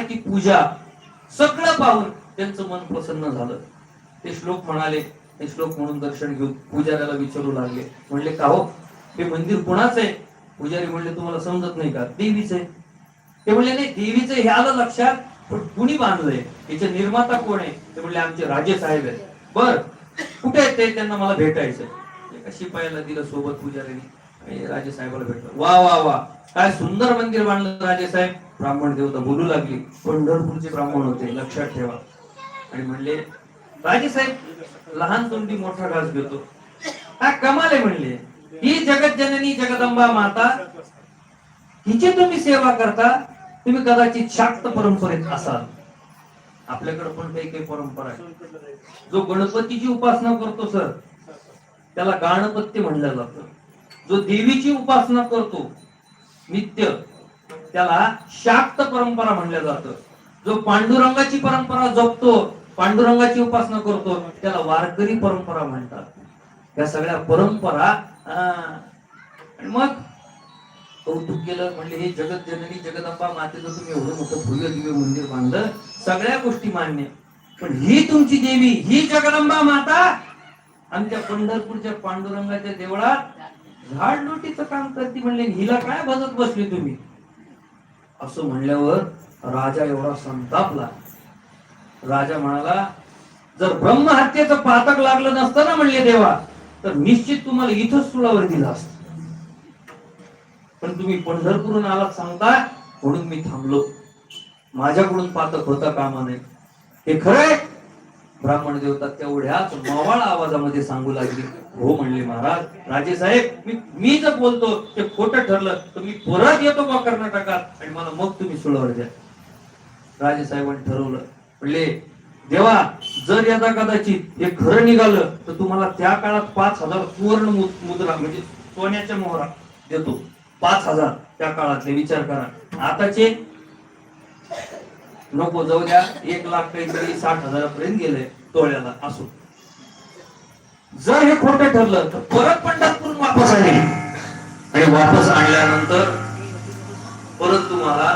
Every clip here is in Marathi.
ती पूजा सगळं पाहून त्यांचं मन प्रसन्न झालं. ते श्लोक म्हणाले, ते श्लोक म्हणून दर्शन घेऊन पुजाऱ्याला विचारू लागले, म्हणले का हो हे मंदिर कोणाचं आहे? पुजारी म्हणले तुम्हाला समजत नाही का? देवीच आहे. ते म्हणले नाही देवीचं हे आलं लक्षात, पण कुणी बांधलंय, याचे निर्माता कोण आहे? ते म्हणले आमचे राजे साहेब आहेत. बर कुठे आहेत ते? त्यांना मला भेटायचंय. एका शिपायाला दिलं सोबत पुजाऱ्यांनी, राजे साहेबाला भेटलं. वा वा वा काय सुंदर मंदिर बांधलं राजे साहेब. ब्राह्मण देवता बोलू लागली, पंढरपूरचे ब्राह्मण होते लक्षात ठेवा. आणि म्हणले राजे साहेब लहान तोंडी मोठा घास घेतो, हा कमाल आहे. म्हणले ही जगत जननी जगदंबा माता, हिची तुम्ही सेवा करता, तुम्ही कदाचित शाक्त परंपरेत असाल. आपल्याकडे पण काही काही परंपरा आहे. जो गणपतीची उपासना करतो सर त्याला गणपत्य म्हणलं जातं. जो देवीची उपासना करतो नित्य त्याला शाक्त परंपरा म्हणलं जातं. जो पांडुरंगाची परंपरा जपतो, पांडुरंगाची उपासना करतो त्याला वारकरी परंपरा म्हणतात. या सगळ्या परंपरा मग कौतुक केलं. म्हणले हे जगत जननी जगदंबा मातेचं तुम्ही एवढं मोठं भव्य दिव्य मंदिर बांधलं, सगळ्या गोष्टी मान्य, पण ही तुमची देवी ही जगदंबा माता आमच्या पंढरपूरच्या पांडुरंगाच्या देवळात झाडलोटीचं काम करते. म्हणले हिला काय बघत बसले तुम्ही? असं म्हणल्यावर राजा एवढा संतापला. राजा म्हणाला जर ब्रह्महत्येचं पातक लागलं नसतं ना म्हणले देवा, तर निश्चित तुम्हाला इथंच सुळावर दिला असत, पण तुम्ही पंढरपूरून आलात सांगता म्हणून मी थांबलो. माझ्याकडून पातक होता कामा नये. हे खरंय? ब्राह्मण देवता तेवढ्याच मवाळ आवाजामध्ये सांगू लागली. हो म्हणले महाराज, राजे साहेब मी जर बोलतो ते खोटं ठरलं तर मी परत येतो बा कर्नाटकात आणि मला मग तुम्ही सुळावर द्या. राजे साहेबांनी ठरवलं. म्हणले देवा जर यदा कदाचित हे खरं निघालं तर तुम्हाला त्या काळात 5,000 सुवर्ण मुद्रा म्हणजे सोन्याच्या मोहरा देतो. 5,000 त्या काळातले विचार करा. आताचे नको जाऊ द्या, 1,00,000 काहीतरी 60,000 गेले तोळ्याला. असो जर हे खोटं ठरलं तर परत पंढरपूर वापस आले आणि वापस आणल्यानंतर परत तुम्हाला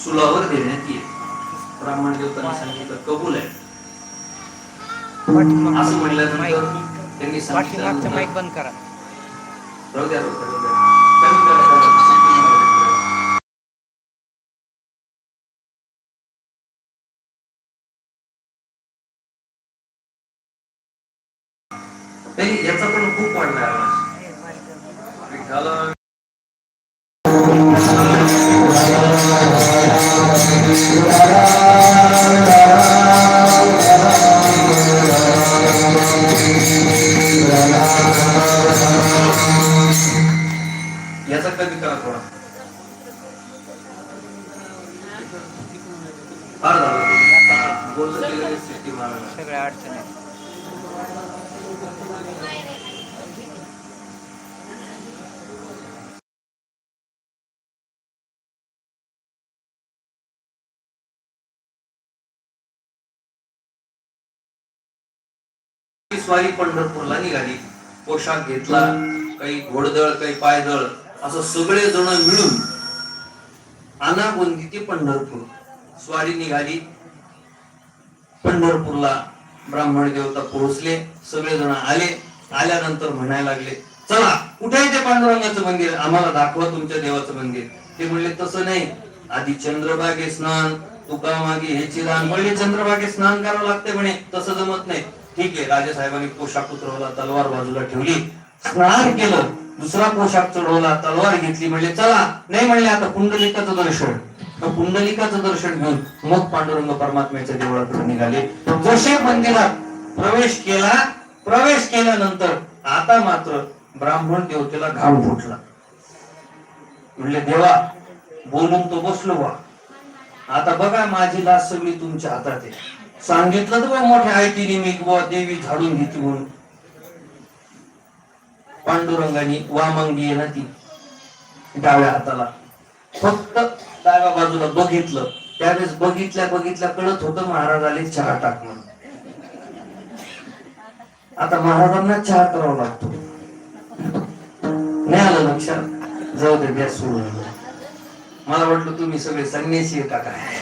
सुलावर देण्यात येईल. ब्राह्मण देवतांनी सांगितलं कबूल आहे. असं म्हणल्यानंतर त्यांनी सांगितलं माईक बंद करा. राहू द्या, याचा पण खूप वाढलाय आवाज. याचा कमी करा थोडा. फार झालं बोलतो सगळ्या अडचणी. स्वारी पंढरपूरला निघाली. पोशाख घेतला, काही घोडदळ काही पायदळ असं सगळे जण मिळून आनागोंदी ते पंढरपूर स्वारी निघाली. पंढरपूरला ब्राह्मण देवता पोहोचले, सगळे जण आले. आल्यानंतर म्हणायला लागले चला कुठे आहे ते पांडुरंगाचं मंदिर, आम्हाला दाखवा तुमच्या देवाचं मंदिर. ते म्हणले तसं नाही, आधी चंद्रभागे स्नान, तुका मागे ह्याची दान. म्हणले चंद्रभागे स्नान करावं लागते म्हणे, तसं जमत नाही. ठीक आहे. राजे साहेबांनी पोशाख उतरवला, तलवार बाजूला ठेवली, स्नान केलं, दुसरा पोशाख चढवला, तलवार घेतली. म्हणले चला. नाही म्हणले आता पुंडलिकाचं दर्शन. पुंडलिकाचं दर्शन घेऊन मग पांडुरंग परमात्म्याच्या देवळाकडे निघाले. जसे मंदिरात प्रवेश केला, प्रवेश केल्यानंतर आता मात्र ब्राह्मण देवतेला घाम फुटला. म्हणले देवा बोलून तो बसलो बा, आता बघा माझी लाच सगळी तुमच्या हातात आहे. सांगितलं तर बा मोठ्या आयटीने मी देवी झाडून घेतली म्हणून. पांडुरंगाने वामंगी आहे ना ती डाव्या हाताला, फक्त डाव्या बाजूला बघितलं. त्यावेळेस बघितल्या कळत होतं महाराज आले चहा टाक म्हणून. आता महाराजांना चहा करावा लागतो. नाही आलं लक्षात, जाऊ दे द्या सोडून. मला वाटलं तुम्ही सगळे संन्यासी आहे का काय.